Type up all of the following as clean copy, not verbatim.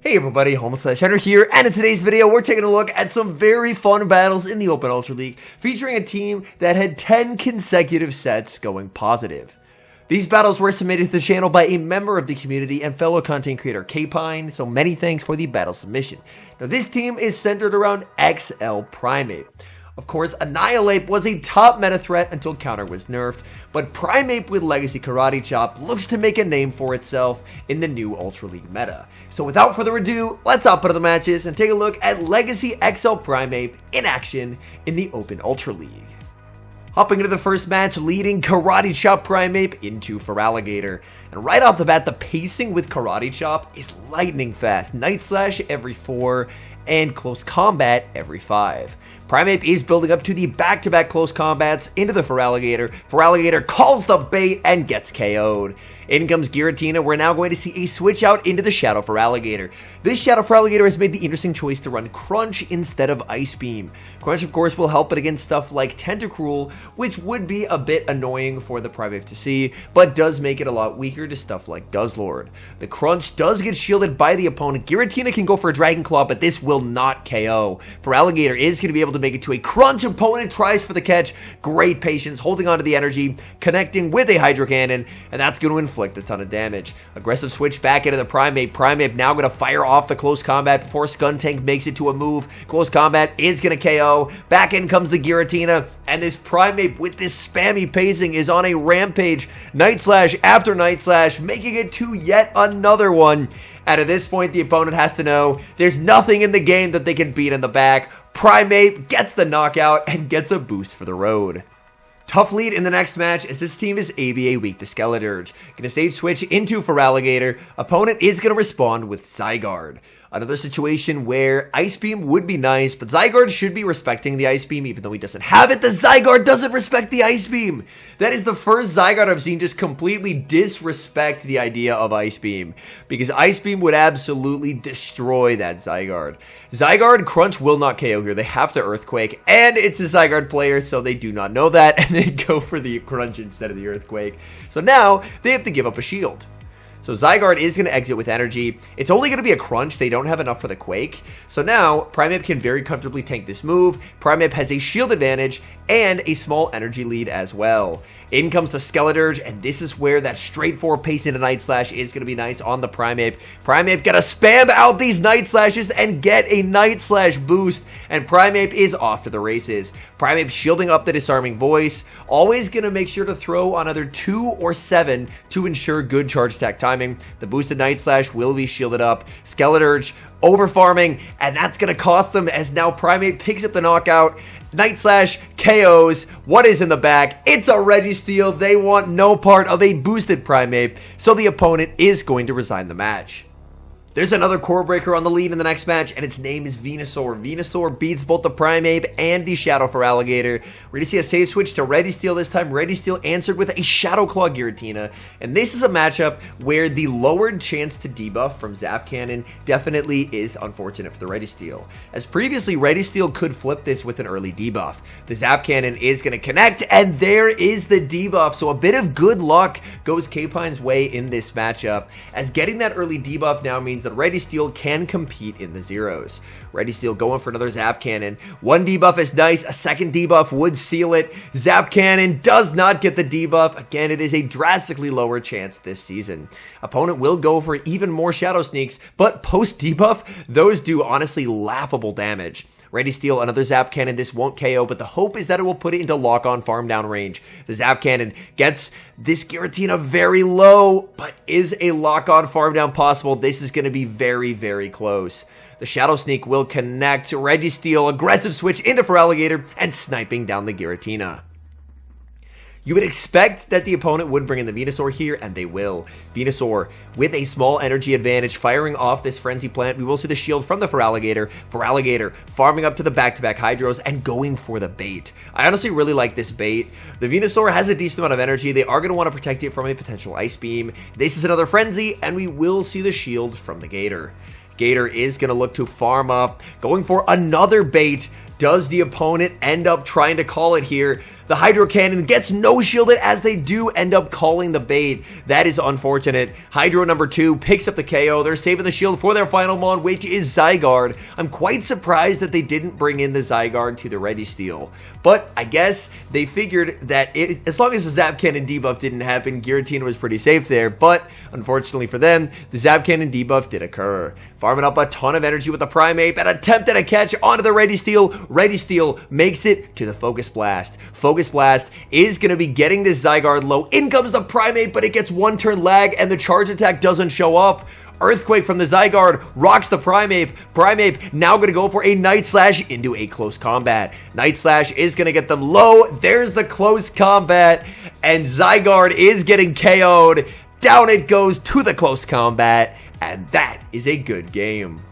Hey everybody, HomeSliceHenry here, and in today's video we're taking a look at some very fun battles in the Open Ultra League, featuring a team that had 10 consecutive sets going positive. These battles were submitted to the channel by a member of the community and fellow content creator Kpine, so many thanks for the battle submission. Now this team is centered around XL Primeape. Of course, Annihilape was a top meta threat until counter was nerfed, but Primeape with Legacy Karate Chop looks to make a name for itself in the new Ultra League meta. So without further ado, let's hop into the matches and take a look at Legacy XL Primeape in action in the Open Ultra League. Hopping into the first match, leading Karate Chop Primeape into Feraligatr. And right off the bat, the pacing with Karate Chop is lightning fast. Night Slash every 4 and Close Combat every 5. Primeape is building up to the back-to-back close combats into the Feraligatr. Feraligatr calls the bait and gets KO'd. In comes Giratina. We're now going to see a switch out into the Shadow Feraligatr. This Shadow Feraligatr has made the interesting choice to run Crunch instead of Ice Beam. Crunch, of course, will help it against stuff like Tentacruel, which would be a bit annoying for the Primeape to see, but does make it a lot weaker to stuff like Guzzlord. The Crunch does get shielded by the opponent. Giratina can go for a Dragon Claw, but this will not KO. Feraligatr is going to be able to make it to a Crunch. Opponent tries for the catch. Great patience, holding on to the energy, connecting with a Hydro Cannon, and that's going to inflict a ton of damage. Aggressive switch back into the Primeape. Primeape now going to fire off the close combat before Skuntank makes it to a move. Close combat is going to KO. Back in comes the Giratina, and this Primeape with this spammy pacing is on a rampage. Night Slash after Night Slash, making it to yet another one. And at this point, the opponent has to know there's nothing in the game that they can beat in the back. Primeape gets the knockout and gets a boost for the road. Tough lead in the next match as this team is ABA weak to Skeledirge. Gonna save switch into Feraligatr. Opponent is gonna respond with Zygarde. Another situation where Ice Beam would be nice, but Zygarde should be respecting the Ice Beam even though he doesn't have it. The Zygarde doesn't respect the Ice Beam. That is the first Zygarde I've seen just completely disrespect the idea of Ice Beam, because Ice Beam would absolutely destroy that Zygarde. Zygarde Crunch will not KO here. They have to Earthquake, and it's a Zygarde player, so they do not know that, and they go for the Crunch instead of the Earthquake. So now they have to give up a shield. So Zygarde is going to exit with energy. It's only going to be a Crunch. They don't have enough for the Quake. So now Primeape can very comfortably tank this move. Primeape has a shield advantage and a small energy lead as well. In comes the Skeledirge, and this is where that straightforward pace into Night Slash is going to be nice on the Primeape. Primeape got to spam out these Night Slashes and get a Night Slash boost, and Primeape is off to the races. Primeape shielding up the Disarming Voice, always going to make sure to throw on either 2 or 7 to ensure good charge attack timing. The boosted Night Slash will be shielded up. Skeledirge over farming, and that's going to cost them as now Primeape picks up the knockout. Night Slash KOs. What is in the back? It's a Registeel. They want no part of a boosted Primeape, so the opponent is going to resign the match. There's another core breaker on the lead in the next match, and its name is Venusaur. Venusaur beats both the Primeape and the Shadow Feraligatr. We're going to see a save switch to Registeel this time. Registeel answered with a Shadow Claw Giratina, and this is a matchup where the lowered chance to debuff from Zap Cannon definitely is unfortunate for the Registeel. As previously, Registeel could flip this with an early debuff. The Zap Cannon is going to connect, and there is the debuff, so a bit of good luck goes Kpine's way in this matchup, as getting that early debuff now means that Registeel can compete in the zeros. Registeel going for another Zap Cannon. One debuff is nice. A second debuff would seal it. Zap Cannon does not get the debuff. Again, it is a drastically lower chance this season. Opponent will go for even more Shadow Sneaks, but post debuff, those do honestly laughable damage. Registeel, another Zap Cannon. This won't KO, but the hope is that it will put it into lock-on farm down range. The Zap Cannon gets this Giratina very low, but is a lock-on farm down possible? This is going to be very, very close. The Shadow Sneak will connect. Registeel, aggressive switch into Feraligatr, and sniping down the Giratina. You would expect that the opponent would bring in the Venusaur here, and they will. Venusaur with a small energy advantage, firing off this Frenzy Plant. We will see the shield from the Feraligatr. Feraligatr farming up to the back-to-back Hydros and going for the bait. I honestly really like this bait. The Venusaur has a decent amount of energy. They are going to want to protect it from a potential Ice Beam. This is another Frenzy, and we will see the shield from the Gator. Gator is going to look to farm up, going for another bait. Does the opponent end up trying to call it here? The Hydro Cannon gets no shielded as they do end up calling the bait. That is unfortunate. Hydro number 2 picks up the KO. They're saving the shield for their final mon, which is Zygarde. I'm quite surprised that they didn't bring in the Zygarde to the Registeel. But I guess they figured that as long as the Zap Cannon debuff didn't happen, Giratina was pretty safe there. But unfortunately for them, the Zap Cannon debuff did occur. Farming up a ton of energy with the Primeape and attempting a catch onto the Registeel. Registeel makes it to the Focus Blast. Focus Blast is going to be getting this Zygarde low. In comes the Primeape, but it gets one turn lag and the charge attack doesn't show up. Earthquake from the Zygarde rocks the Primeape. Primeape now going to go for a Night Slash into a close combat. Night Slash is going to get them low. There's the close combat, and Zygarde is getting KO'd. Down it goes to the close combat, and that is a good game.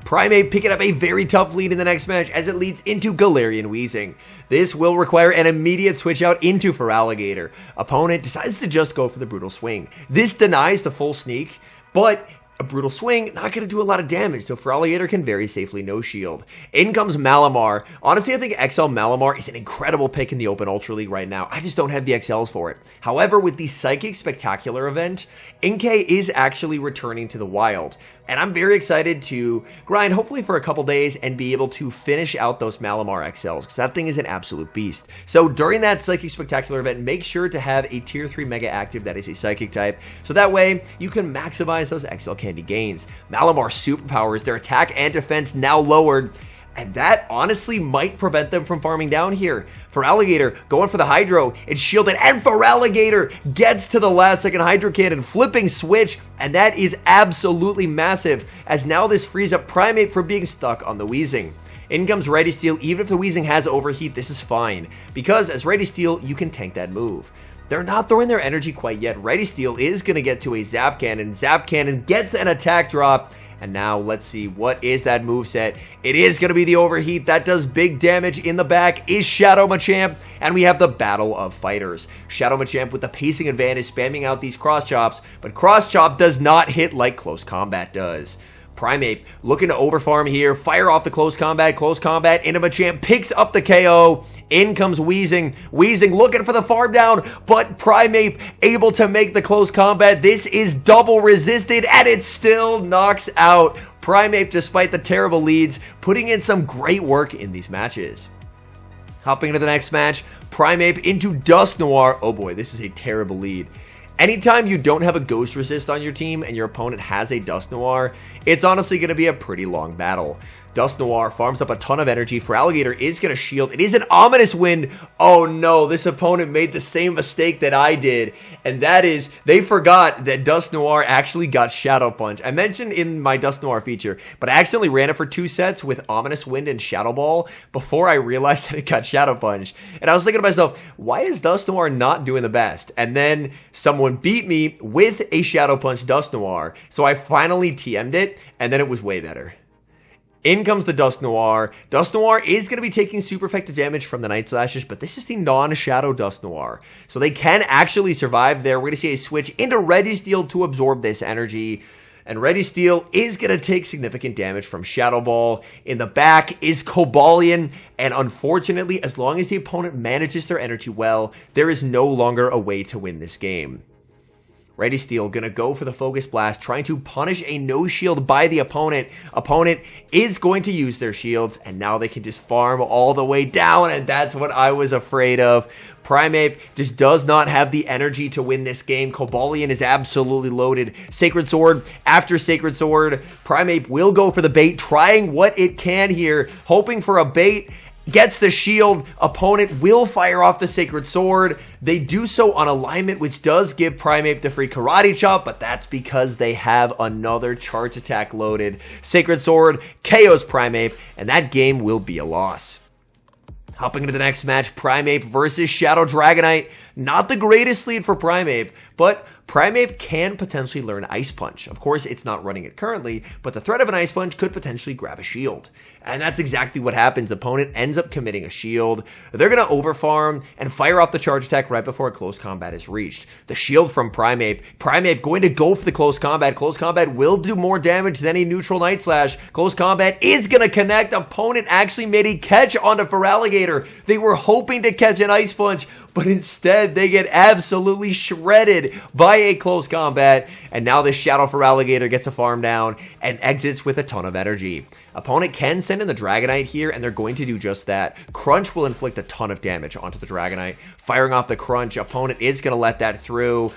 Primeape picking up a very tough lead in the next match as it leads into Galarian Weezing. This will require an immediate switch out into Feraligatr. Opponent decides to just go for the Brutal Swing. This denies the full sneak, but a Brutal Swing not going to do a lot of damage, so Feraligatr can very safely no shield. In comes Malamar. Honestly, I think XL Malamar is an incredible pick in the Open Ultra League right now. I just don't have the XLs for it. However, with the Psychic Spectacular event, Inkay is actually returning to the wild. And I'm very excited to grind, hopefully for a couple days, and be able to finish out those Malamar XLs, because that thing is an absolute beast. So during that Psychic Spectacular event, make sure to have a Tier 3 Mega active that is a Psychic type, so that way you can maximize those XL Candy gains. Malamar's superpowers, their attack and defense now lowered, and that honestly might prevent them from farming down here. Feraligatr going for the Hydro, it's shielded, and Feraligatr gets to the last second Hydro Cannon, flipping switch, and that is absolutely massive, as now this frees up Primeape from being stuck on the Weezing. In comes Registeel. Even if the Weezing has overheat, this is fine, because as Registeel, you can tank that move. They're not throwing their energy quite yet. Registeel is going to get to a Zap Cannon. Zap Cannon gets an attack drop. And now let's see, what is that moveset? It is going to be the overheat. That does big damage. In the back is Shadow Machamp. And we have the Battle of Fighters. Shadow Machamp with the pacing advantage, spamming out these cross chops. But cross chop does not hit like close combat does. Primeape looking to overfarm here. Fire off the close combat into Machamp. Picks up the KO. In comes Weezing. Weezing looking for the farm down, but Primeape able to make the close combat. This is double resisted, and it still knocks out Primeape despite the terrible leads, putting in some great work in these matches. Hopping into the next match, Primeape into Dusknoir. Oh boy, this is a terrible lead. Anytime you don't have a Ghost Resist on your team and your opponent has a Dusknoir, it's honestly going to be a pretty long battle. Dusknoir farms up a ton of energy. Feraligatr is going to shield. It is an Ominous Wind. Oh no, this opponent made the same mistake that I did, and that is they forgot that Dusknoir actually got Shadow Punch. I mentioned in my Dusknoir feature, but I accidentally ran it for 2 sets with Ominous Wind and Shadow Ball before I realized that it got Shadow Punch. And I was thinking to myself, why is Dusknoir not doing the best? And then someone beat me with a Shadow Punch Dusknoir, so I finally TM'd it, and then it was way better. In comes the Dusknoir. Dusknoir is going to be taking super effective damage from the Night Slashes, but this is the non-Shadow Dusknoir. So they can actually survive there. We're going to see a switch into Registeel to absorb this energy. And Registeel is going to take significant damage from Shadow Ball. In the back is Cobalion. And unfortunately, as long as the opponent manages their energy well, there is no longer a way to win this game. Registeel gonna go for the Focus Blast, trying to punish a no shield by the opponent. Opponent is going to use their shields, and now they can just farm all the way down, and that's what I was afraid of. Primeape just does not have the energy to win this game. Cobalion is absolutely loaded. Sacred Sword after Sacred Sword. Primeape will go for the bait, trying what it can here, hoping for a bait. Gets the shield. Opponent will fire off the Sacred Sword. They do so on alignment, which does give Primeape the free Karate Chop, but that's because they have another charge attack loaded. Sacred Sword KOs Primeape, and that game will be a loss. Hopping into the next match, Primeape versus Shadow Dragonite. Not the greatest lead for Primeape, but Primeape can potentially learn Ice Punch. Of course, it's not running it currently, but the threat of an Ice Punch could potentially grab a shield. And that's exactly what happens. Opponent ends up committing a shield. They're going to overfarm and fire off the charge attack right before close combat is reached. The shield from Primeape. Primeape going to go for the close combat. Close combat will do more damage than a neutral Night Slash. Close combat is going to connect. Opponent actually made a catch onto Feraligatr. They were hoping to catch an Ice Punch, but instead they get absolutely shredded by a close combat, and now this Shadow Feraligatr gets a farm down and exits with a ton of energy. Opponent can send in the Dragonite here, and they're going to do just that. Crunch will inflict a ton of damage onto the Dragonite. Firing off the Crunch, opponent is going to let that through.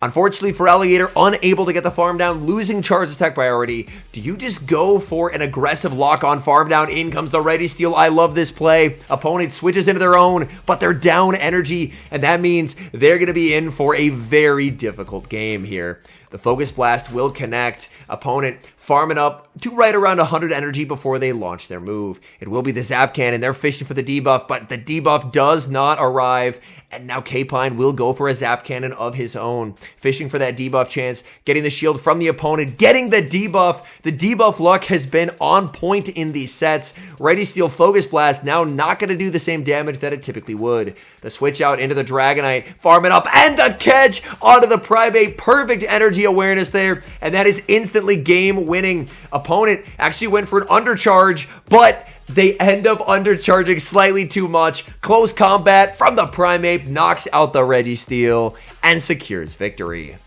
Unfortunately, Feraligatr unable to get the farm down, losing charge attack priority. Do you just go for an aggressive lock-on farm down? In comes the Ready Steel. I love this play. Opponent switches into their own, but they're down energy, and that means they're going to be in for a very difficult game here. The Focus Blast will connect. Opponent farming up to right around 100 energy before they launch their move. It will be the Zap Cannon. They're fishing for the debuff, but the debuff does not arrive. And now K-Pine will go for a Zap Cannon of his own. Fishing for that debuff chance. Getting the shield from the opponent. Getting the debuff. The debuff luck has been on point in these sets. Ready Steel Focus Blast now not going to do the same damage that it typically would. The switch out into the Dragonite. Farm it up. And the catch onto the Primeape. Perfect energy awareness there. And that is instantly game winning. Opponent actually went for an undercharge, but they end up undercharging slightly too much. Close combat from the Primeape knocks out the Registeel and secures victory.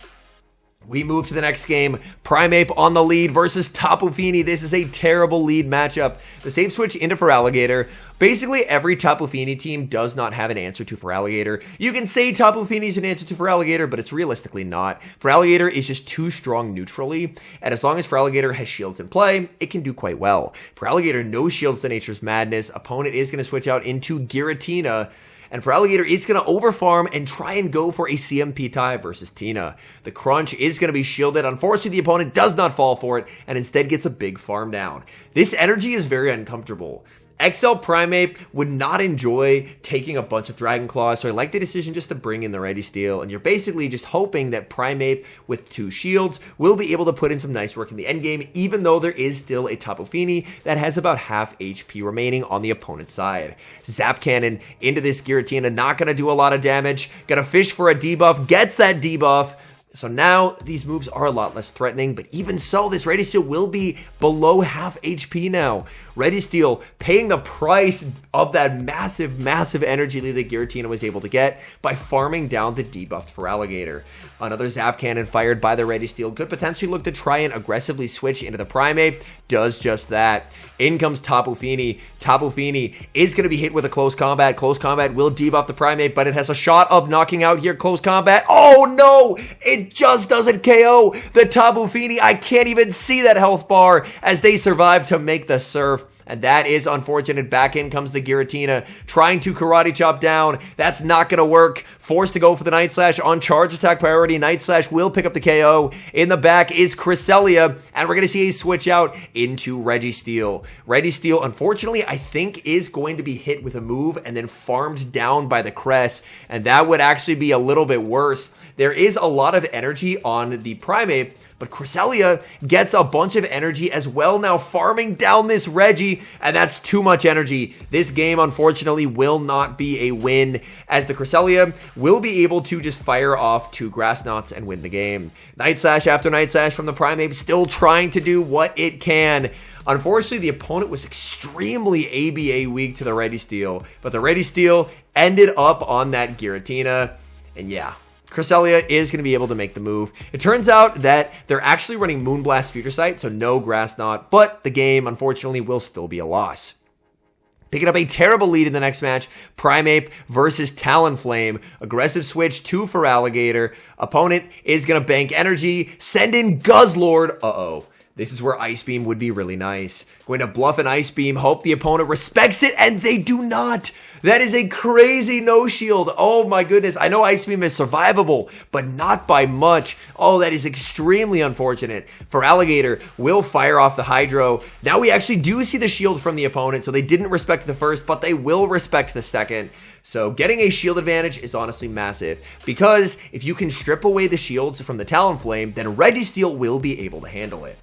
We move to the next game. Primeape on the lead versus Tapu Fini. This is a terrible lead matchup. The save switch into Feraligatr. Basically, every Tapu Fini team does not have an answer to Feraligatr. You can say Tapu Fini is an answer to Feraligatr, but it's realistically not. Feraligatr is just too strong neutrally, and as long as Feraligatr has shields in play, it can do quite well. Feraligatr no shields to Nature's Madness. Opponent is going to switch out into Giratina, and Feraligatr is going to overfarm and try and go for a CMP tie versus Tina. The Crunch is going to be shielded. Unfortunately, the opponent does not fall for it and instead gets a big farm down. This energy is very uncomfortable. XL Primeape would not enjoy taking a bunch of Dragon Claws, so I like the decision just to bring in the Ready Steel, and you're basically just hoping that Primeape with 2 shields will be able to put in some nice work in the endgame, even though there is still a Tapu Fini that has about half HP remaining on the opponent's side. Zap Cannon into this Giratina, not going to do a lot of damage, gonna fish for a debuff, gets that debuff. So now these moves are a lot less threatening, but even so, this Ready Steel will be below half HP now. Ready Steel paying the price of that massive, massive energy lead that Giratina was able to get by farming down the debuffed Feraligatr. Another Zap Cannon fired by the Ready Steel could potentially look to try and aggressively switch into the Primeape. Does just that. In comes Tapu Fini. Tapu Fini is going to be hit with a close combat. Close combat will debuff the Primeape, but it has a shot of knocking out here. Close combat. Oh no! It just doesn't KO the Tapu Fini. I can't even see that health bar as they survive to make the surf. And that is unfortunate. Back in comes the Giratina, trying to karate chop down. That's not going to work. Forced to go for the Night Slash on charge attack priority. Night Slash will pick up the KO. In the back is Cresselia, and we're going to see a switch out into Registeel. Registeel, unfortunately, I think is going to be hit with a move and then farmed down by the Cress, and that would actually be a little bit worse. There is a lot of energy on the Primeape, but Cresselia gets a bunch of energy as well now, farming down this Reggie, and that's too much energy. This game, unfortunately, will not be a win, as the Cresselia will be able to just fire off 2 Grass Knots and win the game. Night Slash after Night Slash from the Primeape, still trying to do what it can. Unfortunately, the opponent was extremely ABA weak to the Ready Steel, but the Ready Steel ended up on that Giratina, and yeah, Cresselia is going to be able to make the move. It turns out that they're actually running Moonblast Future Sight, so no Grass Knot, but the game, unfortunately, will still be a loss. Picking up a terrible lead in the next match, Primeape versus Talonflame. Aggressive switch to Feraligatr. Opponent is going to bank energy, send in Guzzlord. Uh-oh. This is where Ice Beam would be really nice. Going to bluff an Ice Beam, hope the opponent respects it, and they do not. That is a crazy no shield. Oh my goodness. I know Ice Beam is survivable, but not by much. Oh, that is extremely unfortunate. For Alligator, will fire off the Hydro. Now we actually do see the shield from the opponent, so they didn't respect the first, but they will respect the second. So getting a shield advantage is honestly massive, because if you can strip away the shields from the Talonflame, then Registeel will be able to handle it.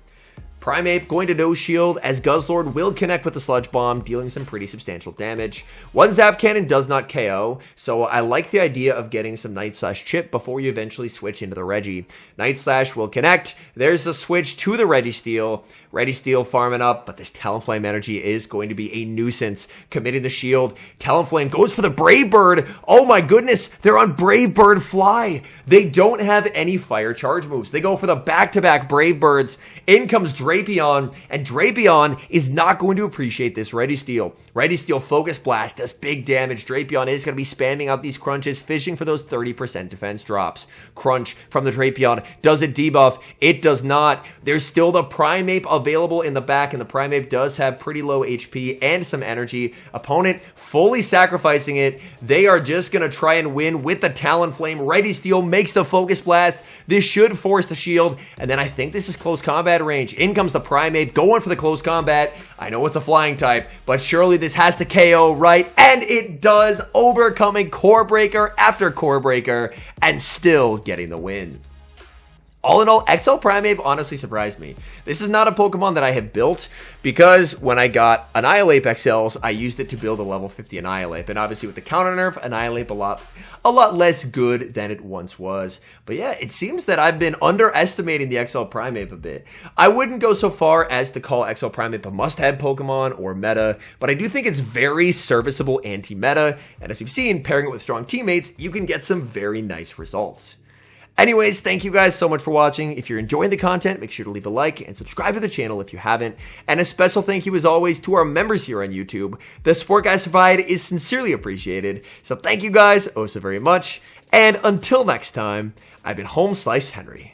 Primeape going to no shield, as Guzzlord will connect with the Sludge Bomb, dealing some pretty substantial damage. One Zap Cannon does not KO, so I like the idea of getting some Night Slash chip before you eventually switch into the Regi. Night Slash will connect. There's the switch to the Registeel. Registeel farming up, but this Talonflame energy is going to be a nuisance. Committing the shield. Talonflame goes for the Brave Bird. Oh my goodness, they're on Brave Bird Fly. They don't have any fire charge moves. They go for the back-to-back Brave Birds. In comes Drapion, and Drapion is not going to appreciate this Registeel. Registeel Focus Blast does big damage. Drapion is going to be spamming out these crunches, fishing for those 30% defense drops. Crunch from the Drapion. Does it debuff? It does not. There's still the Primeape available in the back, and the Primeape does have pretty low HP and some energy. Opponent fully sacrificing it. They are just going to try and win with the Talonflame. Registeel makes the Focus Blast. This should force the shield, and then I think this is close combat range. In comes the Primeape, going for the close combat. I know it's a flying type, but surely this has to KO, right? And it does, overcoming Core Breaker after Core Breaker, and still getting the win. All in all, XL Primeape honestly surprised me. This is not a Pokemon that I have built, because when I got Annihilape XLs, I used it to build a level 50 Annihilape. And obviously with the counter nerf, Annihilape a lot less good than it once was. But yeah, it seems that I've been underestimating the XL Primeape a bit. I wouldn't go so far as to call XL Primeape a must-have Pokemon or meta, but I do think it's very serviceable anti-meta. And as we've seen, pairing it with strong teammates, you can get some very nice results. Anyways, thank you guys so much for watching. If you're enjoying the content, make sure to leave a like and subscribe to the channel if you haven't. And a special thank you as always to our members here on YouTube. The support guys provide is sincerely appreciated. So thank you guys oh so very much. And until next time, I've been HomeSliceHenry.